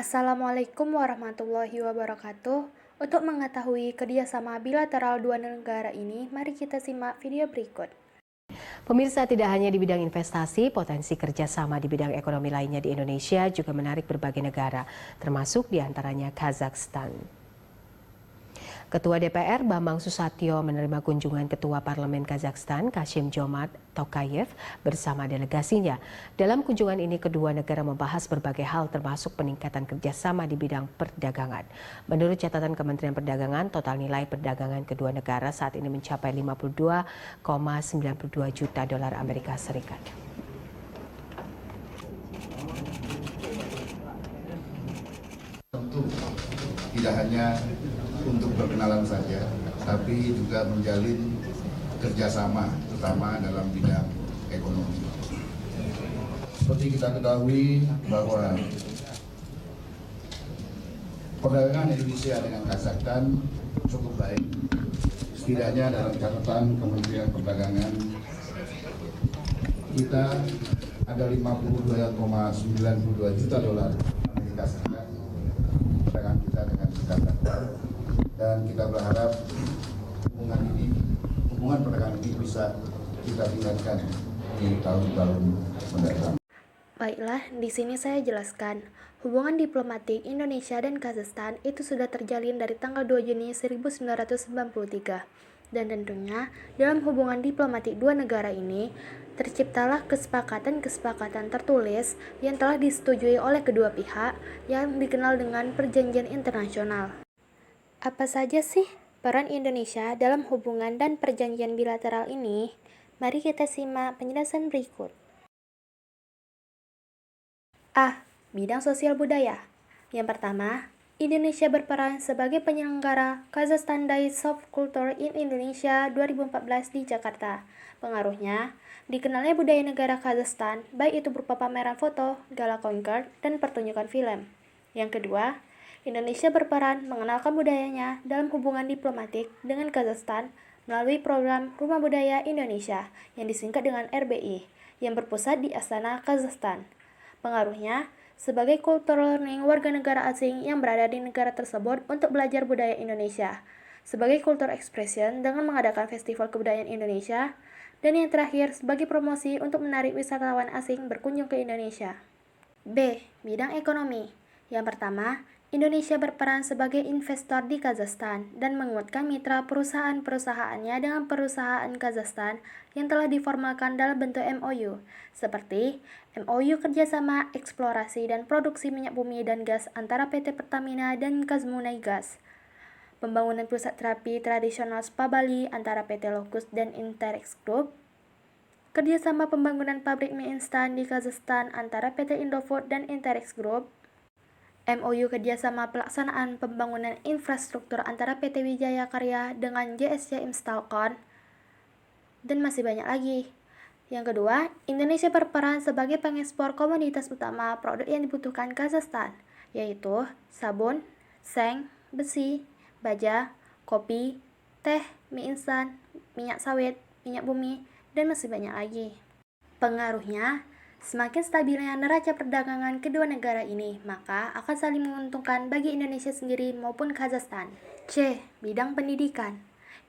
Assalamualaikum warahmatullahi wabarakatuh. Untuk mengetahui kerjasama bilateral dua negara ini, mari kita simak video berikut. Pemirsa, tidak hanya di bidang investasi, potensi kerjasama di bidang ekonomi lainnya di Indonesia juga menarik berbagai negara, termasuk diantaranya Kazakhstan. Ketua DPR Bambang Susatyo menerima kunjungan Ketua Parlemen Kazakhstan Kassym-Jomart Tokayev bersama delegasinya. Dalam kunjungan ini, kedua negara membahas berbagai hal termasuk peningkatan kerjasama di bidang perdagangan. Menurut catatan Kementerian Perdagangan, total nilai perdagangan kedua negara saat ini mencapai 52,92 juta dolar Amerika Serikat. Tentu tidak hanya untuk berkenalan saja, tapi juga menjalin kerjasama, terutama dalam bidang ekonomi. Seperti kita ketahui bahwa perdagangan Indonesia dengan Kazakhstan cukup baik. Setidaknya dalam catatan Kementerian Perdagangan, kita ada 52,92 juta dolar Amerika Serikat perdagangan kita dengan Kazakhstan. Dan kita berharap hubungan perdagangan ini bisa kita tingkatkan di tahun-tahun mendatang. Baiklah, di sini saya jelaskan. Hubungan diplomatik Indonesia dan Kazakhstan itu sudah terjalin dari tanggal 2 Juni 1993. Dan tentunya, dalam hubungan diplomatik dua negara ini, terciptalah kesepakatan-kesepakatan tertulis yang telah disetujui oleh kedua pihak yang dikenal dengan perjanjian internasional. Apa saja sih peran Indonesia dalam hubungan dan perjanjian bilateral ini? Mari kita simak penjelasan berikut. A. Bidang sosial budaya. Yang pertama, Indonesia berperan sebagai penyelenggara Kazakhstan Days of Culture in Indonesia 2014 di Jakarta. Pengaruhnya, dikenalnya budaya negara Kazakhstan, baik itu berupa pameran foto, gala konser, dan pertunjukan film. Yang kedua, Indonesia berperan mengenalkan budayanya dalam hubungan diplomatik dengan Kazakhstan melalui program Rumah Budaya Indonesia yang disingkat dengan RBI yang berpusat di Astana, Kazakhstan. Pengaruhnya, sebagai cultural learning warga negara asing yang berada di negara tersebut untuk belajar budaya Indonesia, sebagai culture expression dengan mengadakan festival kebudayaan Indonesia, dan yang terakhir sebagai promosi untuk menarik wisatawan asing berkunjung ke Indonesia. B. Bidang ekonomi. Yang pertama, Indonesia berperan sebagai investor di Kazakhstan dan menguatkan mitra perusahaan-perusahaannya dengan perusahaan Kazakhstan yang telah diformalkan dalam bentuk MOU, seperti MOU kerjasama eksplorasi dan produksi minyak bumi dan gas antara PT Pertamina dan Kazmunai Gas, pembangunan pusat terapi tradisional Spa Bali antara PT Locus dan Interex Group, kerjasama pembangunan pabrik mie instan di Kazakhstan antara PT Indofood dan Interex Group, MOU kerjasama pelaksanaan pembangunan infrastruktur antara PT Wijaya Karya dengan JSC Instalcon, dan masih banyak lagi. Yang kedua, Indonesia berperan sebagai pengekspor komoditas utama produk yang dibutuhkan Kazakhstan, yaitu sabun, seng, besi, baja, kopi, teh, mie instan, minyak sawit, minyak bumi, dan masih banyak lagi. Pengaruhnya, semakin stabilnya neraca perdagangan kedua negara ini, maka akan saling menguntungkan bagi Indonesia sendiri maupun Kazakhstan. C. Bidang pendidikan.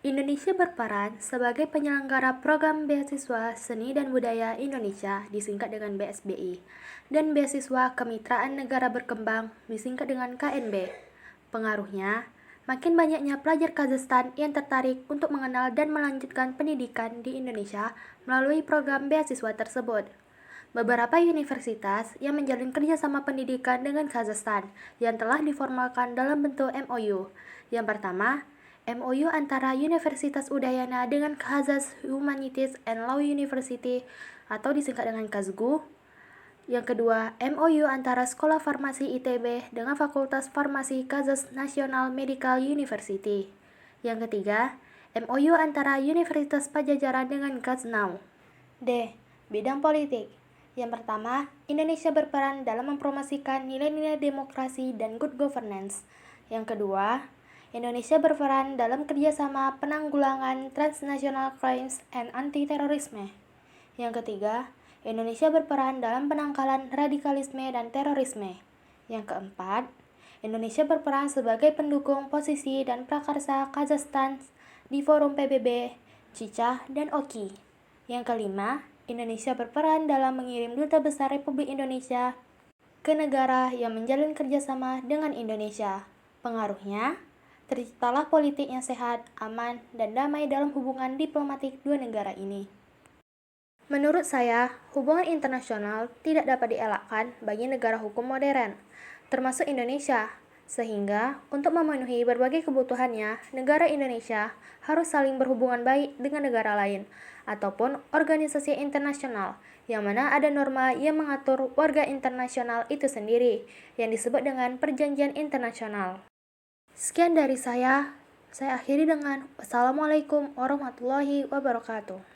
Indonesia berperan sebagai penyelenggara program beasiswa Seni dan Budaya Indonesia disingkat dengan BSBI dan beasiswa Kemitraan Negara Berkembang disingkat dengan KNB. Pengaruhnya, makin banyaknya pelajar Kazakhstan yang tertarik untuk mengenal dan melanjutkan pendidikan di Indonesia melalui program beasiswa tersebut. Beberapa universitas yang menjalin kerjasama pendidikan dengan Kazakhstan yang telah diformalkan dalam bentuk MOU. Yang pertama, MOU antara Universitas Udayana dengan Kazakh Humanities and Law University atau disingkat dengan KAZGU. Yang kedua, MOU antara Sekolah Farmasi ITB dengan Fakultas Farmasi Kazakh National Medical University. Yang ketiga, MOU antara Universitas Pajajaran dengan KAZNAU. D. Bidang politik. Yang pertama, Indonesia berperan dalam mempromosikan nilai-nilai demokrasi dan good governance. Yang kedua, Indonesia berperan dalam kerjasama penanggulangan transnational crimes and anti-terorisme. Yang ketiga, Indonesia berperan dalam penangkalan radikalisme dan terorisme. Yang keempat, Indonesia berperan sebagai pendukung posisi dan prakarsa Kazakhstan di forum PBB, CICA, dan OKI. Yang kelima, Indonesia berperan dalam mengirim Duta Besar Republik Indonesia ke negara yang menjalin kerjasama dengan Indonesia. Pengaruhnya, terciptalah politik yang sehat, aman, dan damai dalam hubungan diplomatik dua negara ini. Menurut saya, hubungan internasional tidak dapat dielakkan bagi negara hukum modern, termasuk Indonesia, sehingga untuk memenuhi berbagai kebutuhannya, negara Indonesia harus saling berhubungan baik dengan negara lain, ataupun organisasi internasional, yang mana ada norma yang mengatur warga internasional itu sendiri, yang disebut dengan perjanjian internasional. Sekian dari saya akhiri dengan wassalamualaikum warahmatullahi wabarakatuh.